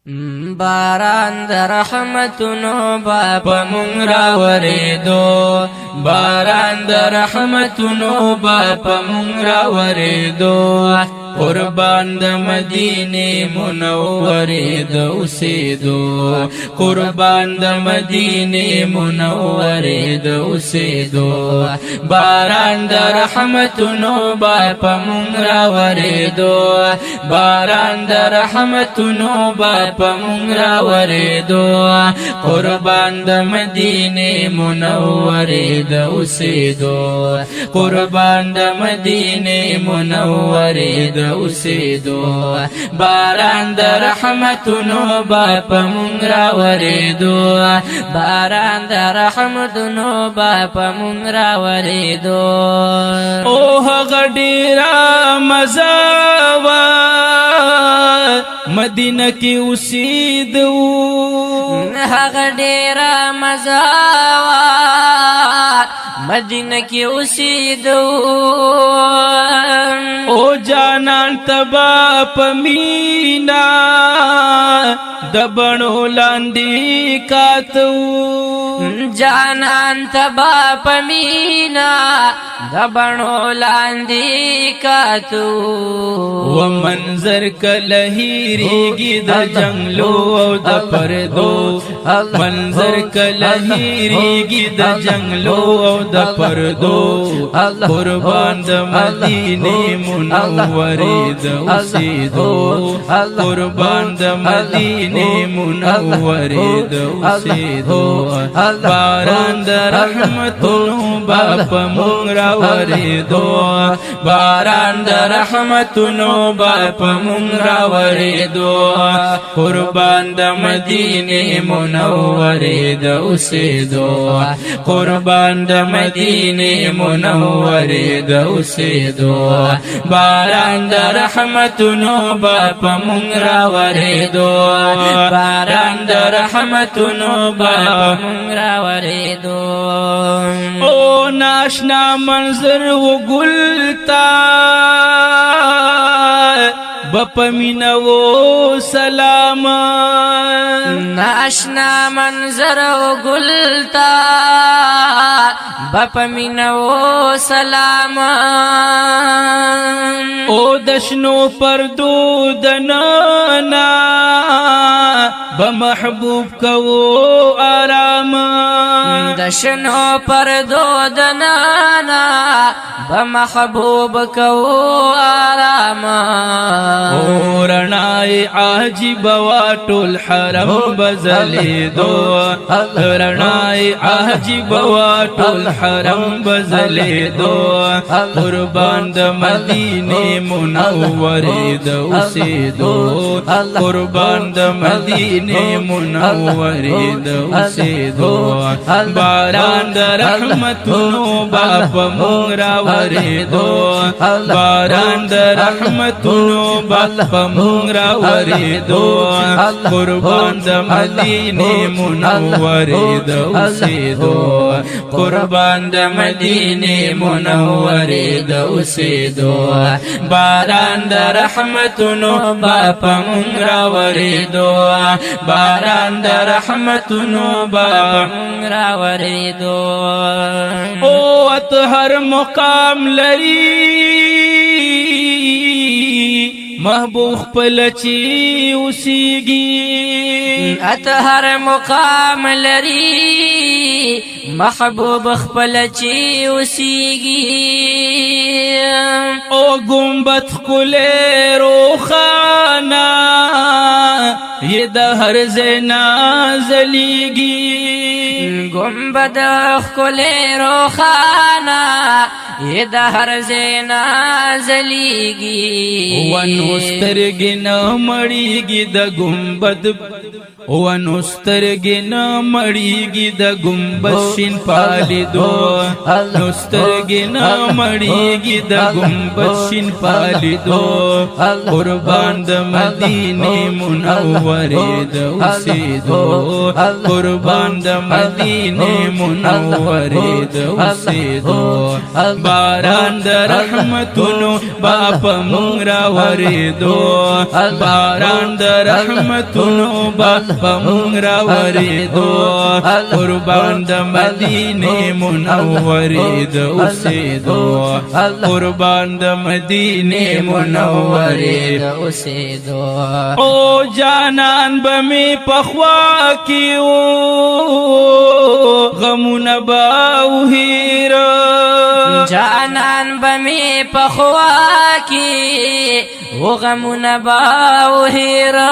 باران در رحمتونو با مونږ راورېدو باران در رحمتونو با مونږ راورېدو قربان د مدینه منورې د اوسېدو قربان د مدینه منورې د اوسېدو باران د رحمتونو با مونږ راورېدو باران د رحمتونو با مونږ راورېدو قربان د مدینه منورې د اوسېدو قربان د مدینه منورې د اوسېدو باران د رحمتونو با مونږ راورېدو باران د رحمتونو با مونږ راورېدو او هغه ډېره مزه وه مدینه کې اوسېدو هغه ډېره مزه وه مدینه کې اوسېدو او جانان تبا پمینا د بڼو لاندې کاتو جانان تبا پمینا د بڼو لاندې کاتو و منظر کله هېرېږي د جنګلو او د پردو منظر کله هېرېږي د جنګلو او د پردو قربان د مدینې منورې د اوسېدو قربان د مدینې منورې د اوسېدو باران د رحمتونو با مونږ راورېدو باران د رحمتونو با مونږ راورېدو قربان د مدینې منورې د اوسېدو قربان د مدینې منورې د اوسېدو باران د رحمتونو با مونږ راورېدو باران د رحمتونو با مونږ راورېدو او ناشنا منظر و ګلتا بپمینا و سلام ناشنا منظر و گلتا بپمینا و سلام او دشنو پردو دنانا بمحبوب کو آرام دشنو پردو دنانا بمحبوب کو آرام او رنائی عاجب واټول حرم بزلیدو رنائی عاجب واټول حرم بزلیدو قربان د مدینه منورې د اوسېدو قربان د مدینه منورې د اوسېدو باران د رحمتونو با مونږ راورېدو باران د رحمتونو با مونږ راورېدو قربان د مدینه منورې د اوسېدو قربان د مدینه منورې د اوسېدو باران د رحمتونو با مونږ راورېدو باران د رحمتونو با مونږ راورېدو او هر مقام لري محبوب خپل چې اوسېږي هر مقام لري محبوب خپل چې اوسېږي او ګمبد ښکلی روښانه یې د هر ځای نازلیږي گنبد ښکلی روښانه یې د هر ځای نازلیږي ونو سترګې نه مړېږي د ګمبد ونو سترګې نه مړیږي د ګمبد شین پالیدو نو سترګې نه مړیږي د ګمبد شین پالیدو قربان د مدینې منورې د اوسېدو قربان د مدینې منورې د اوسېدو باران د رحمتونو با په مونږ راورېدو باران د رحمتونو با په مونږ راورېدو قربان د مدینې منورې د اوسېدو قربان د مدینې منورې د اوسېدو او جانان به مې په خوا کې و غمونه به وهېره جانان به مې په خوا کې و غمونه به وهېره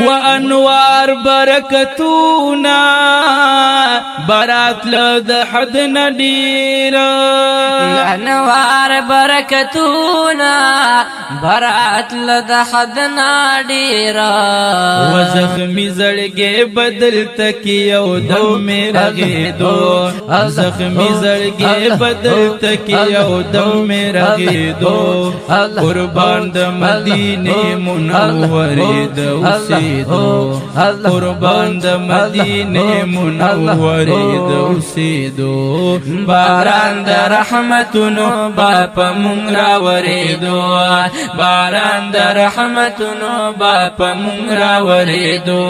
وانوار برکتونا برات له د حد نه ډېره انوار برکتونا برات له د حد نه ډېره وزخمی زړګې بدل تکي یو دم مې رغېدو زخمی زړګې بدل تکي یو دم مې رغېدو قربان د مدینې منورې د اوسېدو قربان د مدینې منورې د اوسېدو باران د رحمتونو با په مونږ راورېدو باران د رحمتونو با په مونږ راورېدو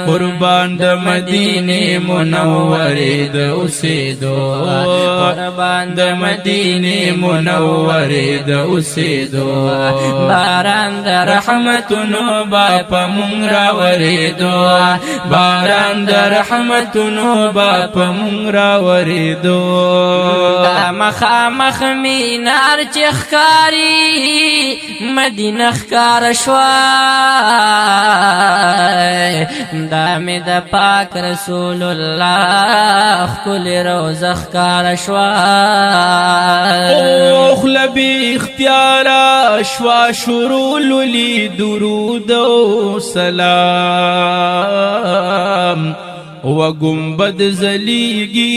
قربان د مدینې منورې د اوسېدو قربان د مدینې منورې د اوسېدو باران د رحمتونو با په مونږ راورېدو باران د رحمتونو با په مونږ راورېدو دا مخامخ مینار چې ښکاري مدینه ښکاره شوه دا مې د پاک رسول الله ښکلې روضه ښکاره شوه خوله بې اختیاره شوه شروع لولي درود او سلام و گنبد ځلیږي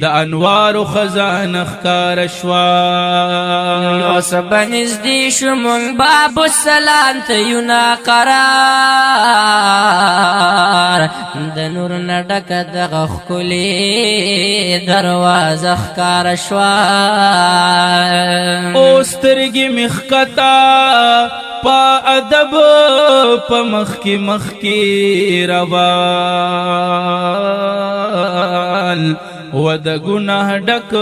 د انوارو خزانه ښکاره شوه نو سبا نږدې شو مونږ باب السلام ته یو ناقرار د نور نه ډکه دغه ښکلې دروازه ښکاره شوه او سترګې مې ښکته په ادب په مخکې مخکې روان و د ګناه ډک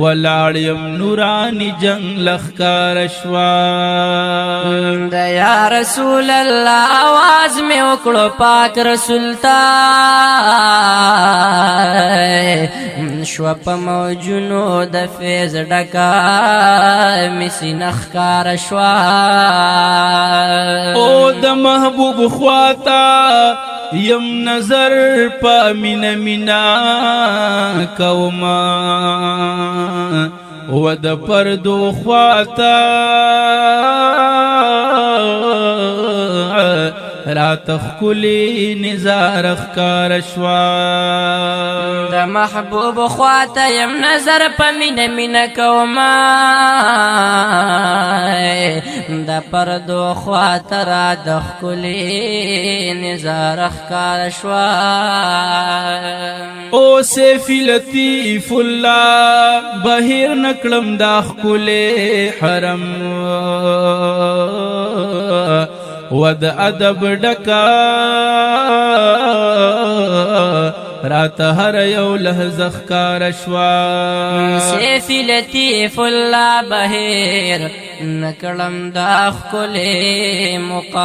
ولاړ یم نورانی جنگ لښکاره شوه د یا رسول الله آواز مې وکړو پاک رسول ته شوه په موجونو د فیض ډکه مې سینه ښکاره شوه او د محبوب خواته یم نظر پا مینا مینا کوما و د پردو خواتا رات خکلی نظار اخکار شوا د محبوب خواته یم نظر په مینا مینا کوما د پردو خواته را د خکلی نظار اخکار شوا او سیفی لطیف الله بهیر نکړم دا خکلی حرم و د ادب ډکا رات هر یو لحظه ښکاره شوه سیفی لطیف الله بهیر نکړم دا ښکلی مقام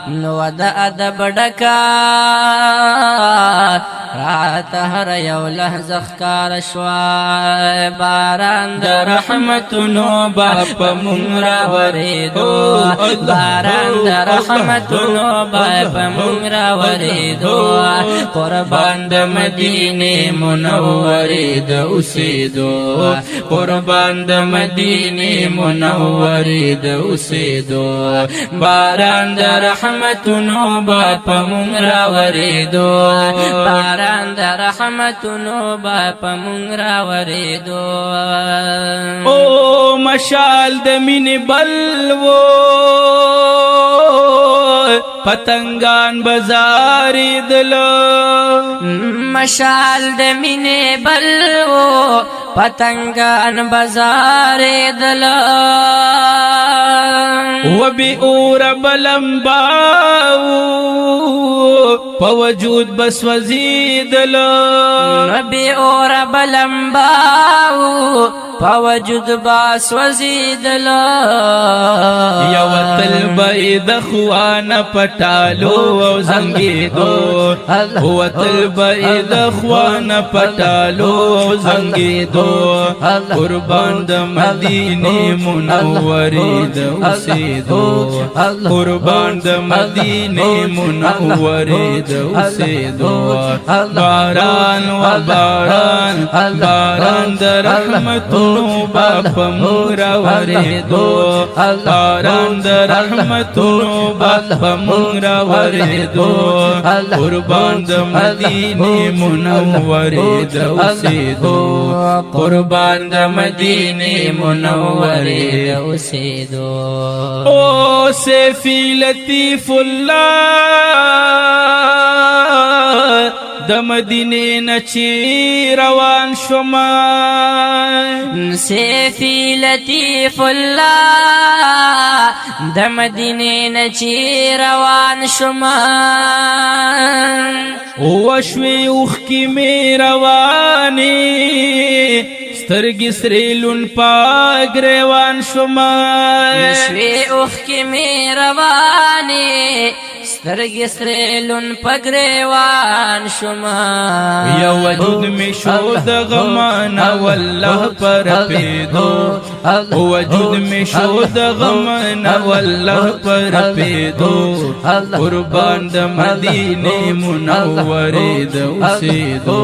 نو د ادب ډکا رات هر یو لحظه ښکار شوا باران د رحمتونو باپ مونږ راورېدو باران د رحمتونو باپ مونږ راورېدو قربان د مدینه منورې د اوسېدو قربان د مدینه منورې د اوسېدو باران د رحمتونو باپ مونږ راورېدو باران د رحمتونو باپ مونږ راورېدو او مشال د مینې بل و پتنگان بزارېدل مشال د مینې بل و پتنگان بزارېدل و بی اور بلمباو پا وجود بس وزیدل بی اور بلمباو پا وجود بس وزیدل یو تلبئی دخوان پٹالو او زنگیدو و تلبئی دخوان پٹالو او زنگیدو قربان د مدینه منورې د اوسېدو قربان د مدینه منورې د اوسېدو باران و باران باران د رحمتونو باپ مونږ راورېدو باران د رحمتونو باپ مونږ راورېدو قربان د مدینه منورې د اوسېدو قربان د مدینه منورې د اوسېدو او سیفی لطیف الله د مدینه نچی روان شوما سیفی لطیف الله د مدینه نچی روان شوما وشوی اوخ کی می روانی سترگی سریلون پاگ روان شما وشوی اوخ کی می روانی سترگی سریلون پاگ روان شما یا وجود می شود غمانا والله پر پیدو وجود می شود غمانا والله پر پیدو قربان د مدینه منورې د اوسېدو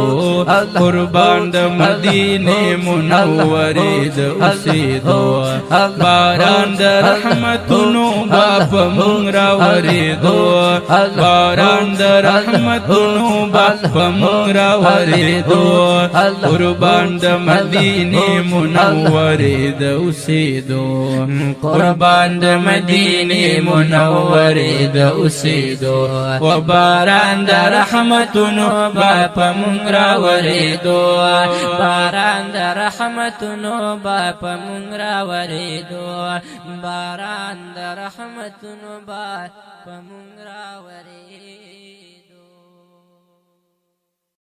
قربان د مدینه منورې د اوسېدو باران د رحمتونو باپ مونږ راورېدو باران د رحمتونو باپ مونږ راورېدو قربان د مدینه منورې د اوسېدو قربان د مدینه منورې د اوسېدو و باران د رحمتونو باپ مونږ راورېدو باران د رحمتونو باپ مونږ راورېدو باران د رحمتونو باپ مونږ راورېدو